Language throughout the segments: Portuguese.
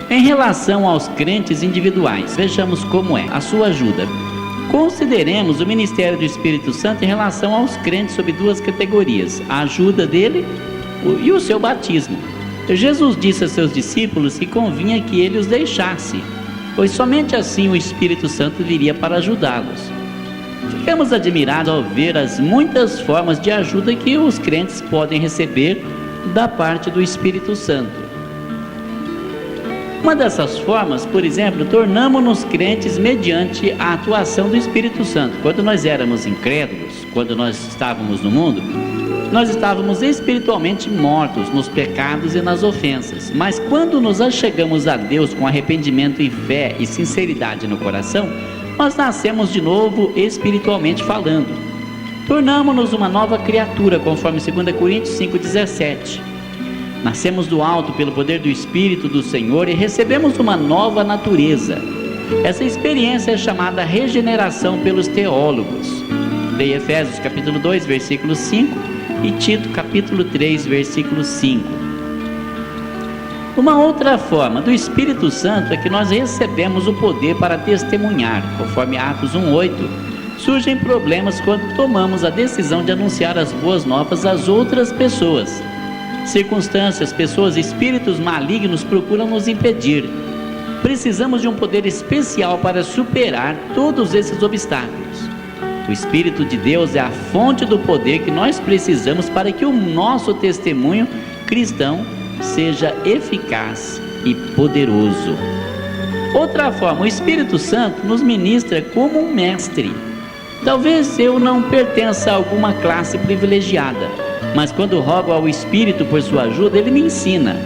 Em relação aos crentes individuais, vejamos como é a sua ajuda. Consideremos o ministério do Espírito Santo em relação aos crentes sob duas categorias: a ajuda dele e o seu batismo. Jesus disse a seus discípulos que convinha que ele os deixasse, pois somente assim o Espírito Santo viria para ajudá-los. Ficamos admirados ao ver as muitas formas de ajuda que os crentes podem receber da parte do Espírito Santo. Uma dessas formas, por exemplo, tornamos-nos crentes mediante a atuação do Espírito Santo. Quando nós éramos incrédulos, quando nós estávamos no mundo, nós estávamos espiritualmente mortos nos pecados e nas ofensas. Mas quando nos achegamos a Deus com arrependimento e fé e sinceridade no coração, nós nascemos de novo espiritualmente falando. Tornamos-nos uma nova criatura, conforme 2 Coríntios 5,17. Nascemos do alto pelo poder do Espírito do Senhor e recebemos uma nova natureza. Essa experiência é chamada regeneração pelos teólogos. Leia Efésios capítulo 2, versículo 5 e Tito capítulo 3, versículo 5. Uma outra forma do Espírito Santo é que nós recebemos o poder para testemunhar, conforme Atos 1,8. Surgem problemas quando tomamos a decisão de anunciar as boas novas às outras pessoas. Circunstâncias, pessoas, espíritos malignos procuram nos impedir. Precisamos de um poder especial para superar todos esses obstáculos. O Espírito de Deus é a fonte do poder que nós precisamos para que o nosso testemunho cristão seja eficaz e poderoso. Outra forma, o Espírito Santo nos ministra como um mestre. Talvez eu não pertença a alguma classe privilegiada, mas quando rogo ao Espírito por sua ajuda, ele me ensina.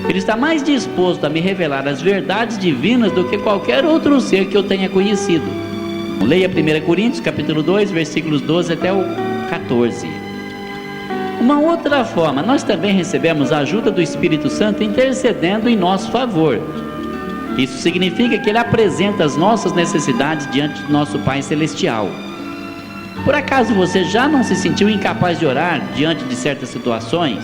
Ele está mais disposto a me revelar as verdades divinas do que qualquer outro ser que eu tenha conhecido. Leia 1 Coríntios capítulo 2, versículos 12 até o 14. Uma outra forma, nós também recebemos a ajuda do Espírito Santo intercedendo em nosso favor. Isso significa que ele apresenta as nossas necessidades diante do nosso Pai Celestial. Por acaso você já não se sentiu incapaz de orar diante de certas situações?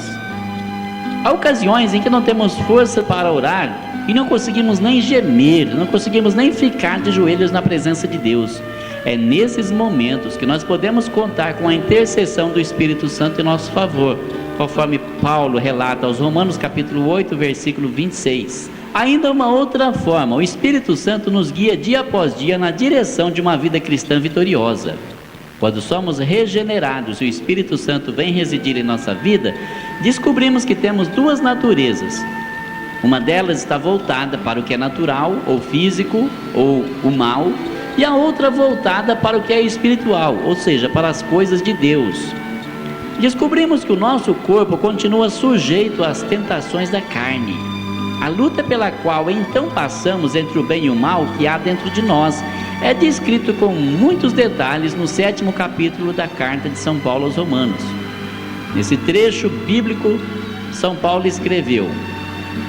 Há ocasiões em que não temos força para orar e não conseguimos nem gemer, não conseguimos nem ficar de joelhos na presença de Deus. É nesses momentos que nós podemos contar com a intercessão do Espírito Santo em nosso favor, conforme Paulo relata aos Romanos capítulo 8, versículo 26. Ainda uma outra forma, o Espírito Santo nos guia dia após dia na direção de uma vida cristã vitoriosa. Quando somos regenerados e o Espírito Santo vem residir em nossa vida, descobrimos que temos duas naturezas. Uma delas está voltada para o que é natural, ou físico, ou o mal, e a outra voltada para o que é espiritual, ou seja, para as coisas de Deus. Descobrimos que o nosso corpo continua sujeito às tentações da carne. A luta pela qual então passamos entre o bem e o mal que há dentro de nós é descrito com muitos detalhes no 7º capítulo da carta de São Paulo aos Romanos. Nesse trecho bíblico, São Paulo escreveu: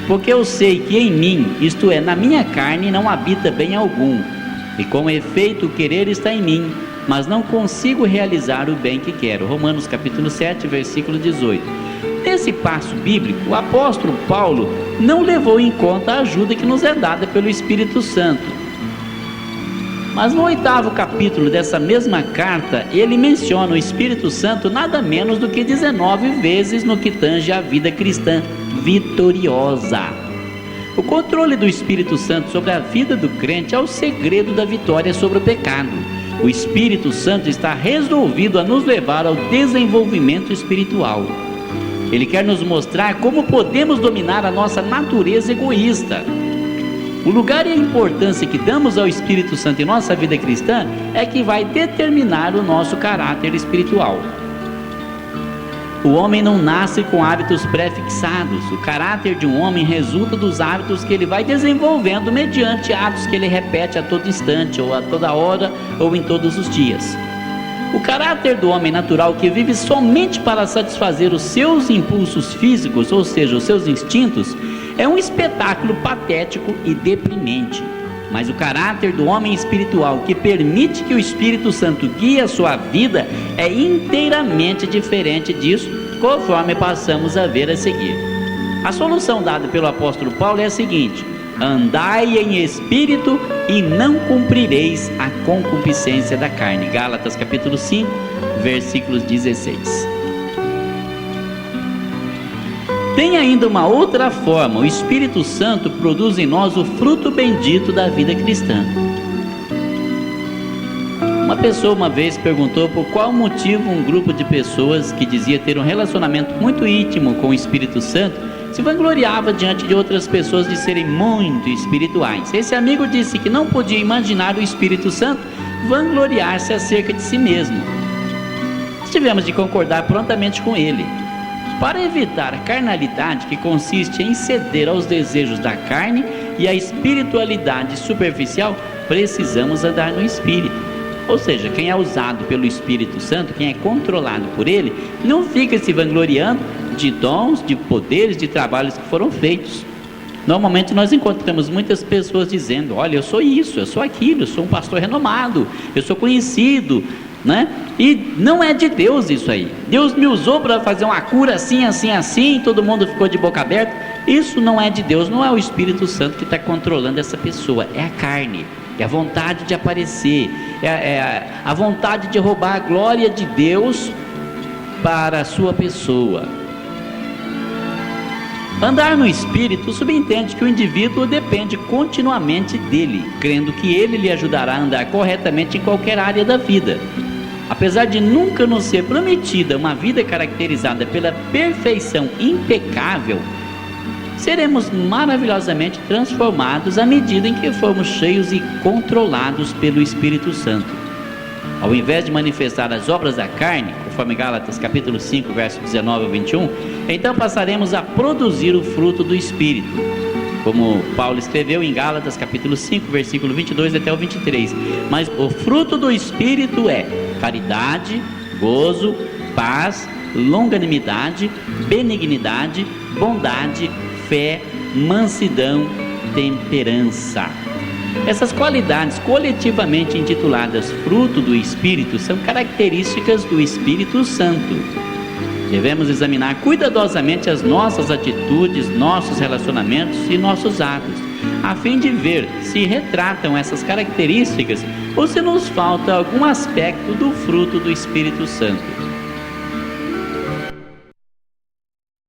porque eu sei que em mim, isto é, na minha carne, não habita bem algum, e com efeito o querer está em mim, mas não consigo realizar o bem que quero. Romanos capítulo 7, versículo 18. Nesse passo bíblico, o apóstolo Paulo não levou em conta a ajuda que nos é dada pelo Espírito Santo. Mas no 8º capítulo dessa mesma carta, ele menciona o Espírito Santo nada menos do que 19 vezes no que tange à vida cristã vitoriosa. O controle do Espírito Santo sobre a vida do crente é o segredo da vitória sobre o pecado. O Espírito Santo está resolvido a nos levar ao desenvolvimento espiritual. Ele quer nos mostrar como podemos dominar a nossa natureza egoísta. O lugar e a importância que damos ao Espírito Santo em nossa vida cristã é que vai determinar o nosso caráter espiritual. O homem não nasce com hábitos pré-fixados. O caráter de um homem resulta dos hábitos que ele vai desenvolvendo mediante atos que ele repete a todo instante, ou a toda hora, ou em todos os dias. O caráter do homem natural que vive somente para satisfazer os seus impulsos físicos, ou seja, os seus instintos, é um espetáculo patético e deprimente. Mas o caráter do homem espiritual que permite que o Espírito Santo guie a sua vida é inteiramente diferente disso, conforme passamos a ver a seguir. A solução dada pelo apóstolo Paulo é a seguinte: andai em espírito e não cumprireis a concupiscência da carne. Gálatas capítulo 5, versículos 16. Tem ainda uma outra forma: o Espírito Santo produz em nós o fruto bendito da vida cristã. Uma pessoa uma vez perguntou por qual motivo um grupo de pessoas que dizia ter um relacionamento muito íntimo com o Espírito Santo se vangloriava diante de outras pessoas de serem muito espirituais. Esse amigo disse que não podia imaginar o Espírito Santo vangloriar-se acerca de si mesmo. Nós tivemos de concordar prontamente com ele. Para evitar a carnalidade, que consiste em ceder aos desejos da carne, e a espiritualidade superficial, precisamos andar no Espírito. Ou seja, quem é usado pelo Espírito Santo, quem é controlado por ele, não fica se vangloriando de dons, de poderes, de trabalhos que foram feitos. Normalmente nós encontramos muitas pessoas dizendo: olha, eu sou isso, eu sou aquilo, eu sou um pastor renomado, eu sou conhecido, né? E não é de Deus isso aí. Deus me usou para fazer uma cura assim, assim, assim, todo mundo ficou de boca aberta. Isso não é de Deus, não é o Espírito Santo que está controlando essa pessoa, é a carne. É a vontade de aparecer, a vontade de roubar a glória de Deus para a sua pessoa. Andar no Espírito subentende que o indivíduo depende continuamente dele, crendo que ele lhe ajudará a andar corretamente em qualquer área da vida. Apesar de nunca nos ser prometida uma vida caracterizada pela perfeição impecável, seremos maravilhosamente transformados à medida em que formos cheios e controlados pelo Espírito Santo. Ao invés de manifestar as obras da carne, conforme Gálatas capítulo 5, verso 19 ao 21, então passaremos a produzir o fruto do Espírito, como Paulo escreveu em Gálatas capítulo 5, versículo 22 até o 23. Mas o fruto do Espírito é caridade, gozo, paz, longanimidade, benignidade, bondade, fé, mansidão, temperança. Essas qualidades, coletivamente intituladas fruto do Espírito, são características do Espírito Santo. Devemos examinar cuidadosamente as nossas atitudes, nossos relacionamentos e nossos atos, a fim de ver se retratam essas características ou se nos falta algum aspecto do fruto do Espírito Santo.